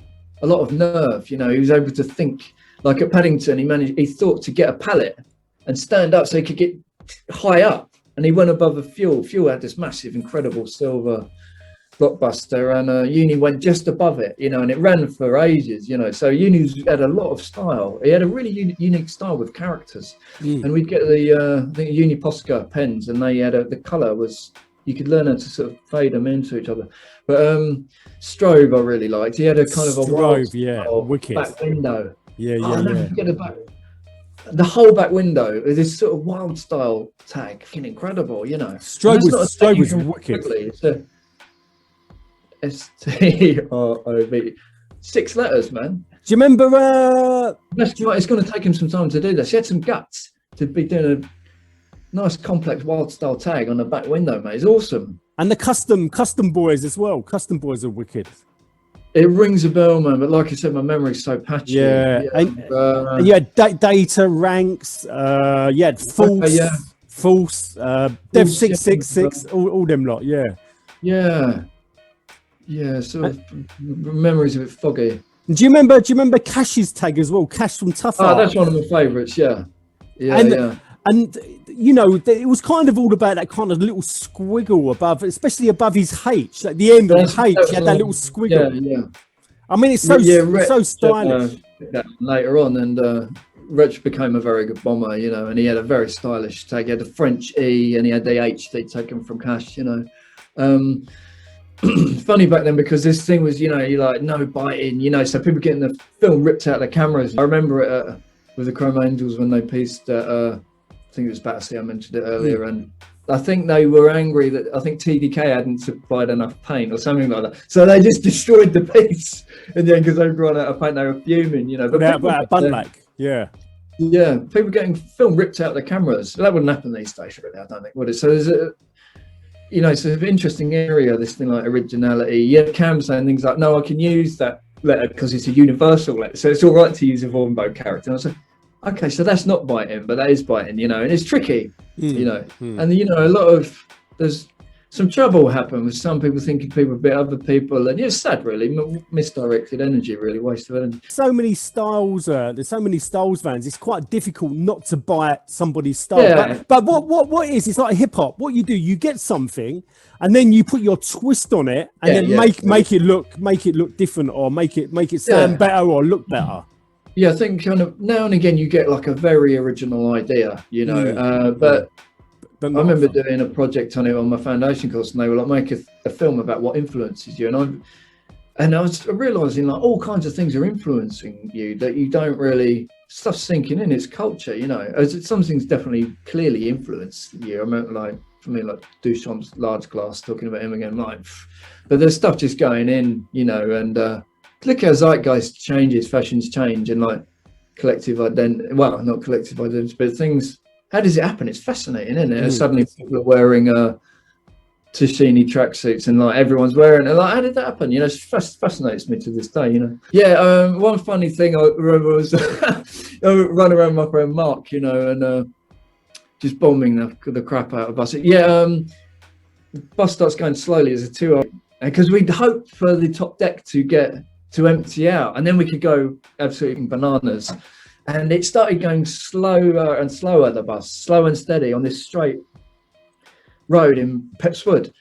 lot of nerve. You know, he was able to think. Like at Paddington, he thought to get a pallet and stand up so he could get high up. And he went above a fuel. Fuel had this massive, incredible silver blockbuster, and Uni went just above it, you know, and it ran for ages, you know. So Uni had a lot of style. He had a really unique style with characters. And we'd get the I think Uni Posca pens, and they had the color was, you could learn how to sort of fade them into each other. But Strobe I really liked. He had a kind of a wild wicked back window. Yeah. Forget about the whole back window is this sort of wild style tag, fucking incredible, you know. Strobe was wicked. It's a STROB, 6 letters, man. Do you remember? It's going to take him some time to do this. He had some guts to be doing a nice, complex, wild style tag on the back window, mate. It's awesome. And the custom boys as well. Custom boys are wicked. It rings a bell, man, but like I said, my memory's so patchy. Yeah. And you had data ranks, you had false, Dev 666, all them lot, sort of memories of it foggy. Do you remember Cash's tag as well? Cash from Tough Art. That's one of my favourites, and you know, it was kind of all about that kind of little squiggle above, especially above his H, like the end of the H, you had that little squiggle. I mean, it's so stylish. Later on, and Rich became a very good bomber, you know, and he had a very stylish tag. He had the French E, and he had the H they'd taken from Cash, you know. Funny back then because this thing was, you know, you like no biting, you know, so people getting the film ripped out of the cameras. I remember it with the Chrome Angels when they pieced I think it was Battersea, I mentioned it earlier, and I think they were angry that I think TDK hadn't supplied enough paint or something like that. So they just destroyed the piece in the end because they'd run out of paint. They were fuming, you know. But people getting film ripped out of the cameras. That wouldn't happen these days, really, I don't think, would it? So there's you know, it's an interesting area, this thing like originality. Yeah, Cam saying things like, no, I can use that letter because it's a universal letter. So it's all right to use a Vornbo character. And I said, okay, so that's not biting, but that is biting, you know, and it's tricky, you know. And, you know, there's some trouble happen with some people thinking people bit other people, and it's sad, really, misdirected energy, really, waste of energy. So many styles, there's so many styles, Vans. It's quite difficult not to bite somebody's style. But what is, it's like hip hop. What you do, you get something, and then you put your twist on it, and then make it look different, or make it sound better or look better. Yeah, I think kind of now and again you get like a very original idea, you know, but I remember doing a project on it on my foundation course, and they were like, make a film about what influences you, and I was realizing like all kinds of things are influencing you that you don't really, stuff's sinking in, it's culture, you know, as some things definitely clearly influence you. I remember like for me like Duchamp's Large Glass, talking about him again, like, but there's stuff just going in, you know, and look how zeitgeist changes, fashions change, and like collective identity, well, not collective identity, but things, how does it happen? It's fascinating, isn't it? Suddenly people are wearing Tashini tracksuits, and like everyone's wearing it. Like, how did that happen? You know, it fascinates me to this day, you know. Yeah, one funny thing I remember was I run around with my friend Mark, you know, and just bombing the crap out of us. The bus starts going slowly as a 2-hour, because we'd hoped for the top deck to empty out, and then we could go absolutely bananas. And it started going slower and slower, the bus, slow and steady on this straight road in Pepswood.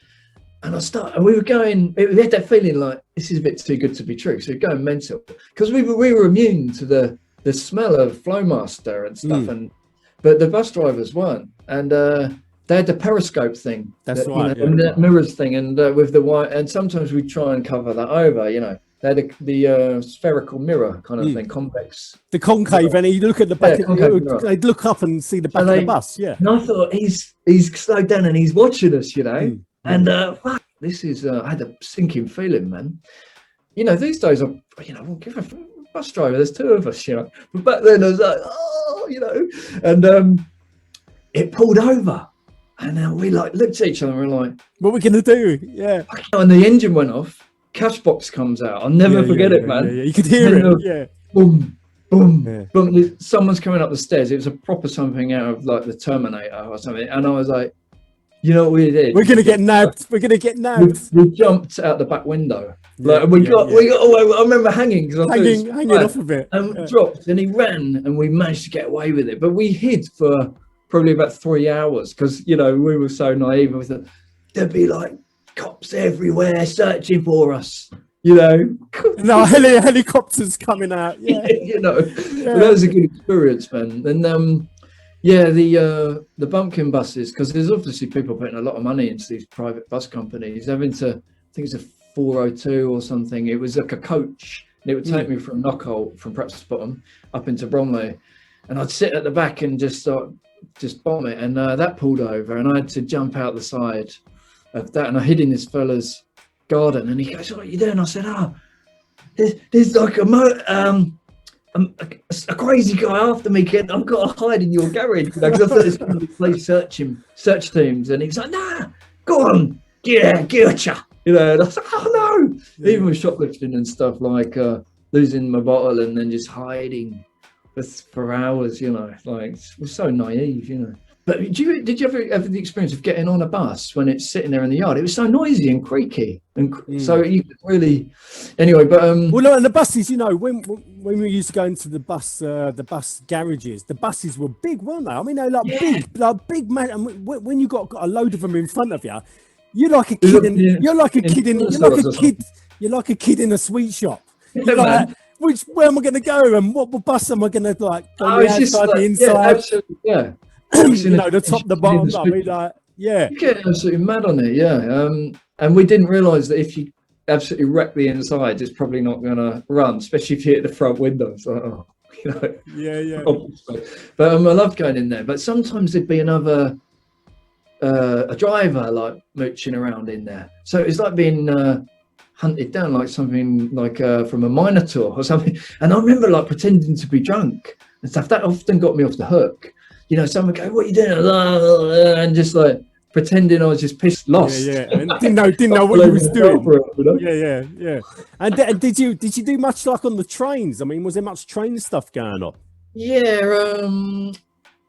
And we were going, we had that feeling like, this is a bit too good to be true. So we're going mental, because we were immune to the smell of Flowmaster and stuff, but the bus drivers weren't. And they had the periscope thing. That's right. You know, that mirrors thing, and with the white, and sometimes we try and cover that over, you know. They had the spherical mirror kind of thing, convex. The concave, and you look at the back. Yeah, They'd look up and see the back of the bus. Yeah. And I thought he's slowed down and he's watching us, you know. And fuck, this is. I had a sinking feeling, man. You know, these days I won't give a bus driver. There's two of us, you know. But back then I was like, oh, you know, and it pulled over. And we like looked at each other and we're like, what are we gonna do? Yeah. And the engine went off. Cash box comes out. I'll never forget it, man. Yeah. You could hear it. Yeah. Boom, boom, boom. Someone's coming up the stairs. It was a proper something out of like the Terminator or something. And I was like, you know what we did? We're gonna get nabbed. We're gonna get nabbed. We jumped out the back window. Like we got away. I remember hanging because hanging off of it. And dropped. And he ran, and we managed to get away with it. But we hid for probably about 3 hours because, you know, we were so naive. We thought there'd be like cops everywhere searching for us, you know. No, helicopters coming out. Yeah. You know, that was a good experience, man. And the bumpkin buses, because there's obviously people putting a lot of money into these private bus companies. Having to, I think it's a 402 or something. It was like a coach, and it would take me from Knockholt, from Preston Bottom, up into Bromley, and I'd sit at the back and just bomb it. And that pulled over, and I had to jump out the side of that, and I hid in this fella's garden, and he goes, "What are you doing?" I said, "Oh, there's like a crazy guy after me, kid. I've got to hide in your garage." Because I thought there's going to be police search teams, and he was like, "Nah, go on, getcha." You know, and I was like, "Oh no!" Yeah. Even with shoplifting and stuff, like losing my bottle and then just hiding for hours. You know, like we're so naive, you know. But did you ever have the experience of getting on a bus when it's sitting there in the yard? It was so noisy and creaky, and so you could really. Anyway, but well, no, and the buses, you know, when we used to go into the bus garages, the buses were big, weren't they? I mean, they're like big, man. And when you got a load of them in front of you, you're like a kid. You're like a kid in a sweet shop. You're like, where am I going to go, and what bus am I going to like? Go the outside, the inside. Yeah, absolutely, yeah. You know, the top, the bottom. I mean, like, yeah. You get absolutely mad on it, yeah. And we didn't realise that if you absolutely wreck the inside, it's probably not going to run, especially if you hit the front window. So, you know. Yeah. Obviously. But I loved going in there. But sometimes there'd be another a driver like mooching around in there. So it's like being hunted down, like something like from a Minotaur or something. And I remember like pretending to be drunk and stuff. That often got me off the hook. You know, someone go, "What are you doing?" And just like pretending I was just pissed, lost. Yeah. And didn't know what you was doing. You know? Yeah. And did you do much like on the trains? I mean, was there much train stuff going on? Yeah,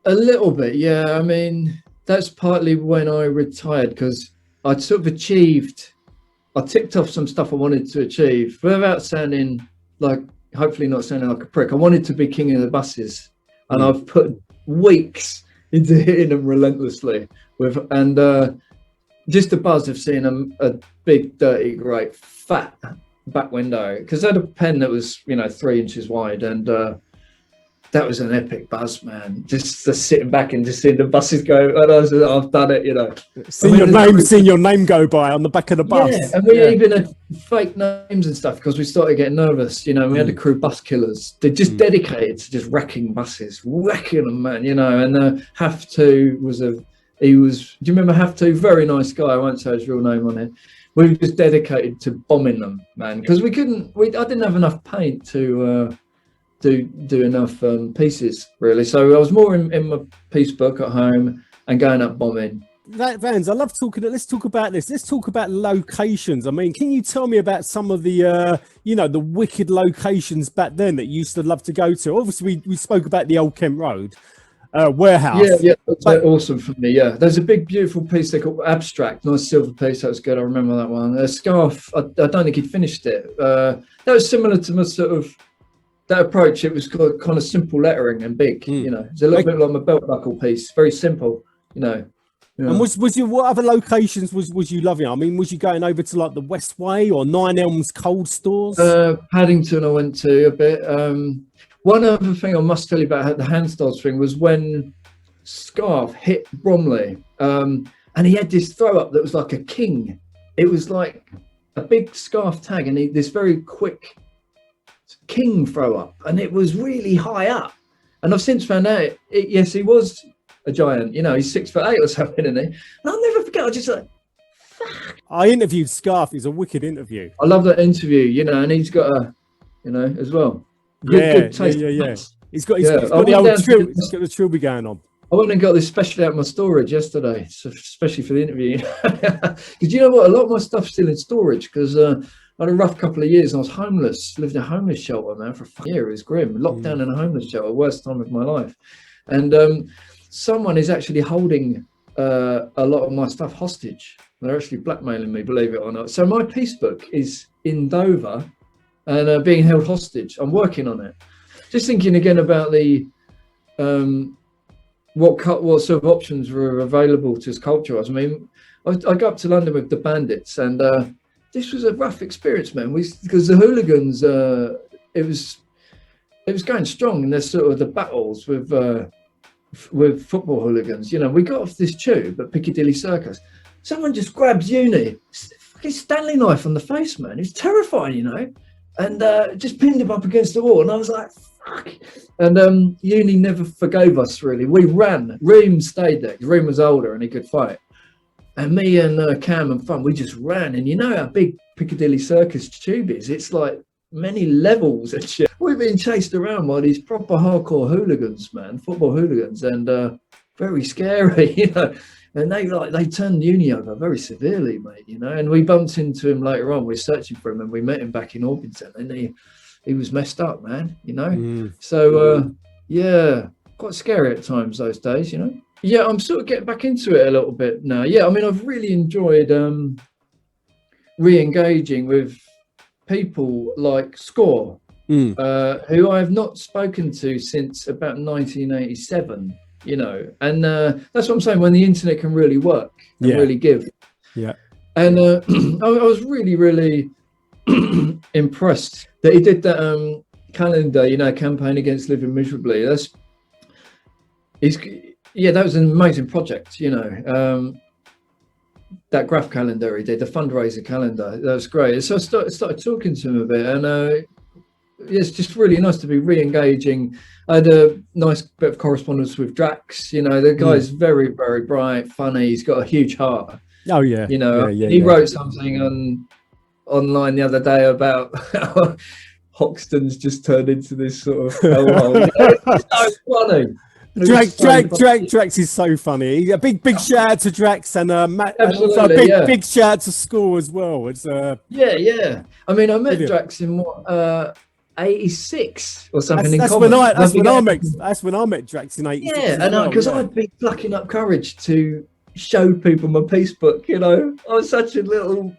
a little bit. Yeah, I mean, that's partly when I retired because I'd sort of I ticked off some stuff I wanted to achieve without sounding like, hopefully not sounding like a prick. I wanted to be king of the buses, and I've put weeks into hitting them relentlessly and just the buzz of seeing a big, dirty, great, fat back window, because I had a pen that was, you know, 3 inches wide, and that was an epic buzz, man. Just sitting back and just seeing the buses go, and I was like, I've done it, you know. Seeing your name go by on the back of the bus. Yeah, and we even had fake names and stuff because we started getting nervous, you know. We had the crew bus killers. They're just dedicated to just wrecking buses, wrecking them, man, you know. And Have To do you remember Have To? Very nice guy. I won't say his real name on it. We were just dedicated to bombing them, man, because I didn't have enough paint to do enough pieces, really. So I was more in my piece book at home and going up bombing. VANZ, I love talking. Let's talk about this. Let's talk about locations. I mean, can you tell me about some of the, the wicked locations back then that you used to love to go to? Obviously, we spoke about the Old Kent Road warehouse. Yeah, that's awesome for me. Yeah, there's a big, beautiful piece they called Abstract, nice silver piece. That was good. I remember that one. Scarf. I don't think he'd finished it. That was similar to my sort of. That approach, it was kind of simple lettering and big, you know. It's a little bit like my belt buckle piece, very simple, you know. Yeah. And was you, what other locations was you loving? I mean, was you going over to like the West Way or Nine Elms cold stores? Paddington I went to a bit. One other thing I must tell you about the handstyles thing was when Scarf hit Bromley, and he had this throw up that was like a king. It was like a big scarf tag and this very quick king throw up, and it was really high up. And I've since found out, yes, he was a giant. You know, he's 6'8" or something, isn't he? And I'll never forget. I was just like, fuck. I interviewed Scarf. It's a wicked interview. I love that interview. You know, and he's got a, you know, as well. Good taste. Yeah. He's got the trilby going on. I went and got this specially out of my storage yesterday, so especially for the interview. Because you know what, a lot of my stuff's still in storage because I had a rough couple of years and I was homeless, lived in a homeless shelter, man, for a year. It was grim. Locked down in a homeless shelter, worst time of my life. And someone is actually holding a lot of my stuff hostage. They're actually blackmailing me, believe it or not. So my peace book is in Dover and being held hostage. I'm working on it. Just thinking again about the what sort of options were available to us culture-wise. I mean, I go up to London with the Banditz, and this was a rough experience, man. Because the hooligans, it was going strong, and there's sort of the battles with football hooligans. You know, we got off this tube at Piccadilly Circus. Someone just grabs Uni, fucking Stanley knife on the face, man. It's terrifying, you know, and just pinned him up against the wall, and I was like, fuck. And Uni never forgave us, really. We ran. Reem stayed there. Reem was older and he could fight. And me and Cam and Fun, we just ran. And you know how big Piccadilly Circus tube is? It's like many levels and shit. We've been chased around by these proper hardcore hooligans, man, football hooligans, and very scary, you know. And they turned Uni over very severely, mate, you know. And we bumped into him later on. We were searching for him and we met him back in Orpington, and he was messed up, man, you know. So yeah, quite scary at times those days, you know. Yeah, I'm sort of getting back into it a little bit now. Yeah, I mean, I've really enjoyed re-engaging with people like Score, who I have not spoken to since about 1987, you know. And that's what I'm saying, when the internet can really work and really give. Yeah. And I was really, really impressed that he did that calendar, you know, campaign against living miserably. That was an amazing project, you know. That graph calendar he did, the fundraiser calendar, that was great. So I started talking to him a bit, and it's just really nice to be re-engaging. I had a nice bit of correspondence with Drax, you know. The guy's very, very bright, funny, he's got a huge heart. Oh yeah, you know. He wrote something online the other day about how Hoxton's just turned into this sort of hellhole. It's so funny. Drax is so funny. A big shout out to Drax, and Matt, and also a big shout out to Score as well. It's yeah. I mean, I met Drax in 86 or something. That's when I met Drax in 86. Yeah, and because I'd been plucking up courage to show people my peace book. You know, I was such a little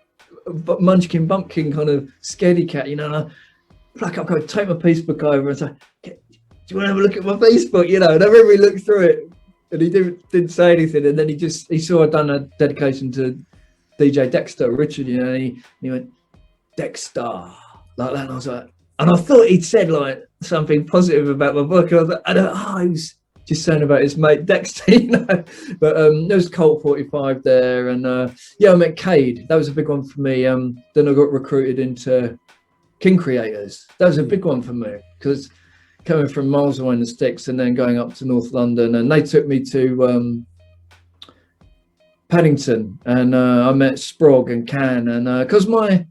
munchkin bumpkin kind of scaredy cat, you know. And I pluck up courage, take my peace book over, and say, do you want to have a look at my Facebook? You know, and I remember he looked through it and he didn't say anything. And then he saw I'd done a dedication to DJ Dexter Richard, you know, and he went, Dexter, like that. And I was like, and I thought he'd said like something positive about my book. And I was like, he was just saying about his mate Dexter, you know. But there was Colt 45 there. And I met Cade. That was a big one for me. Then I got recruited into King Kreators. That was a big one for me because coming from miles away in the sticks and then going up to North London, and they took me to Paddington, and I met Sprog and Can, and because my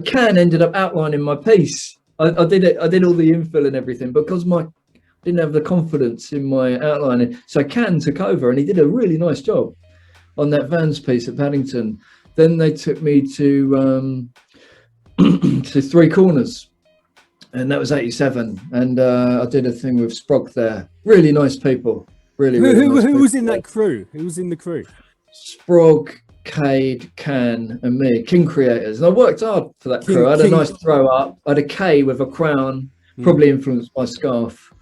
Can ended up outlining my piece. I did all the infill and everything, because I didn't have the confidence in my outlining, so Can took over and he did a really nice job on that VANZ piece at Paddington. Then they took me to to Three Corners. And that was 87, and I did a thing with Sprog there. Really nice people. Really who was in that crew? Who was in the crew? Sprog, Cade, Can, and me. King Kreators. And I worked hard for that crew. I had a nice throw up. I had a K with a crown, probably influenced by scarf.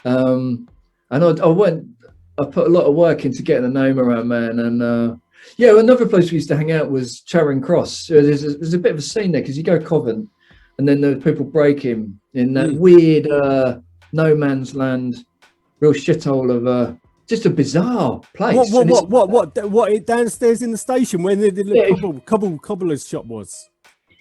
And I put a lot of work into getting the name around, man. And another place we used to hang out was Charing Cross. There's a bit of a scene there because you go Covent. And then there were people breaking in that weird no man's land, real shithole of a just a bizarre place. What downstairs in the station where the little cobbler's shop was?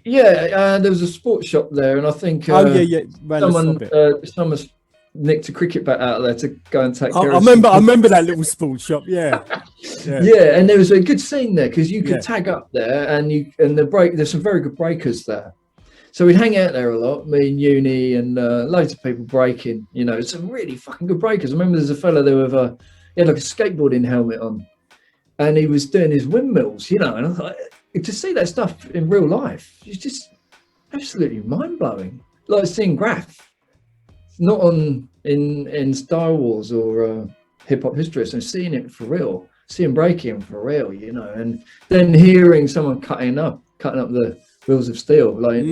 Yeah, there was a sports shop there, and I think someone's nicked a cricket bat out of there to go and take care of. I remember that little sports shop. Yeah. Yeah, and there was a good scene there because you could tag up there, and there's some very good breakers there. So we'd hang out there a lot, me and Uni and loads of people breaking. You know, some really fucking good breakers. I remember there's a fella there with he had like a skateboarding helmet on, and he was doing his windmills. You know, and I thought, to see that stuff in real life, it's just absolutely mind blowing. Like seeing Graff, not in Star Wars or hip hop history, so seeing it for real, seeing breaking for real, you know, and then hearing someone cutting up the wheels of steel, like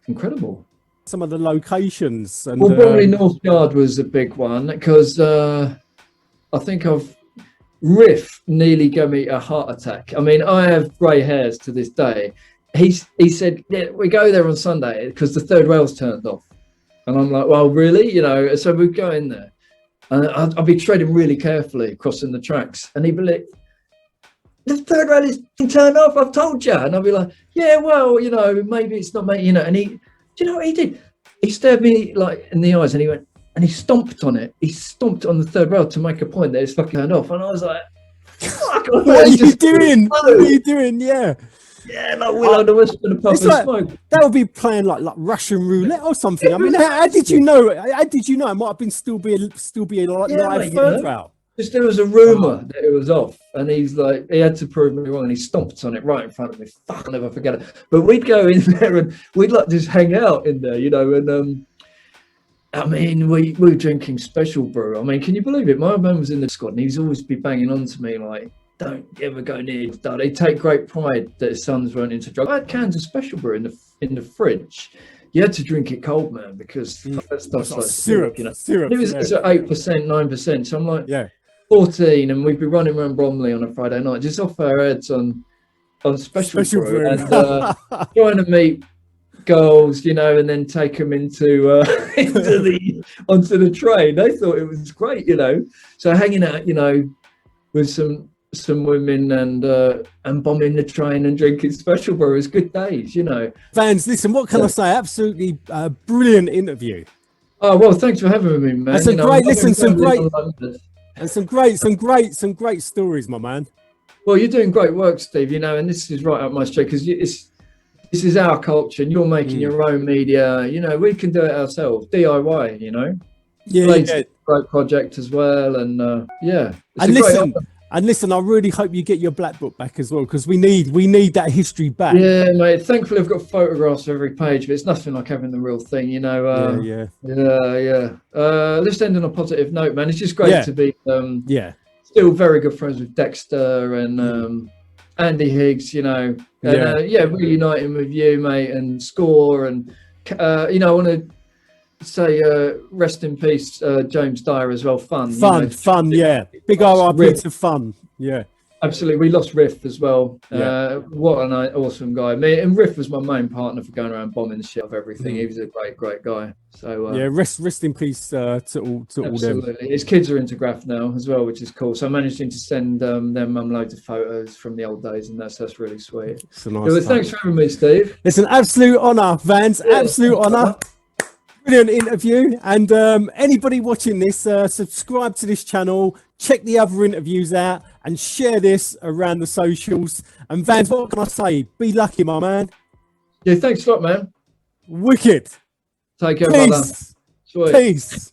incredible. Some of the locations, and probably North Yard was a big one because I think Riff nearly gave me a heart attack. I mean, I have grey hairs to this day. He said, yeah, we go there on Sunday because the third rail's turned off. And I'm like, well, really? You know, so we'd go in there. And I'll be treading really carefully, crossing the tracks. And he'd be like, the third rail is turned off, I've told you. And I'll be like, yeah, well, you know, maybe it's not me, you know. And do you know what he did? He stared me like in the eyes and he went, and he stomped on it. He stomped on the third rail to make a point that it's fucking turned off. And I was like, fuck. What are you doing? What are you doing? Yeah. Yeah, like Will o' the Wisp and a puff of smoke. That would be playing like Russian roulette or something. I mean, how did you know? How did you know it might have been still be like live third rail? Just there was a rumor that it was off, and he's like, he had to prove me wrong, and he stomped on it right in front of me. Fuck, I'll never forget it. But we'd go in there and we'd like just hang out in there, you know, and I mean, we were drinking special brew. I mean, can you believe it? My man was in the squad, and he's always be banging on to me like, don't ever go near his dad. He take great pride that his sons weren't into drugs. I had cans of special brew in the fridge. You had to drink it cold, man, because that stuff's like syrup, you know. Syrup. It was at 8%, 9%. So I'm like 14, and we'd be running around Bromley on a Friday night, just off our heads on special brew. And trying to meet girls, you know, and then take them into onto the train. They thought it was great, you know. So hanging out, you know, with some women and bombing the train and drinking special brew is good days, you know. VANZ, listen, what can I say? Absolutely brilliant interview. Oh well, thanks for having me, man. Some great stories, my man. Well, you're doing great work, Steve. You know, and this is right up my street because this is our culture, and you're making your own media. You know, we can do it ourselves, DIY. You know, great project as well, and And listen, I really hope you get your black book back as well, because we need that history back. Yeah, mate. Thankfully, I've got photographs of every page, but it's nothing like having the real thing, you know. Let's end on a positive note, man. It's just great to be still very good friends with Dexter and Andy Higgs, you know. And, reuniting with you, mate, and Score, and you know, I want to say rest in peace James Dyer as well. Fun, yeah, big RIP to Fun. Yeah, absolutely. We lost Riff as well. What an awesome guy. Me and Riff was my main partner for going around bombing the shit of everything. He was a great guy. So rest in peace to all them. His kids are into Graff now as well, which is cool. So I managed to send them loads of photos from the old days, and that's really sweet. Thanks for having me, Steve. It's an absolute honor, VANZ. Absolute honor. Brilliant interview, and anybody watching this, subscribe to this channel, check the other interviews out, and share this around the socials. And VANZ, what can I say? Be lucky, my man. Yeah, thanks a lot, man. Wicked. Take care, brother. Peace.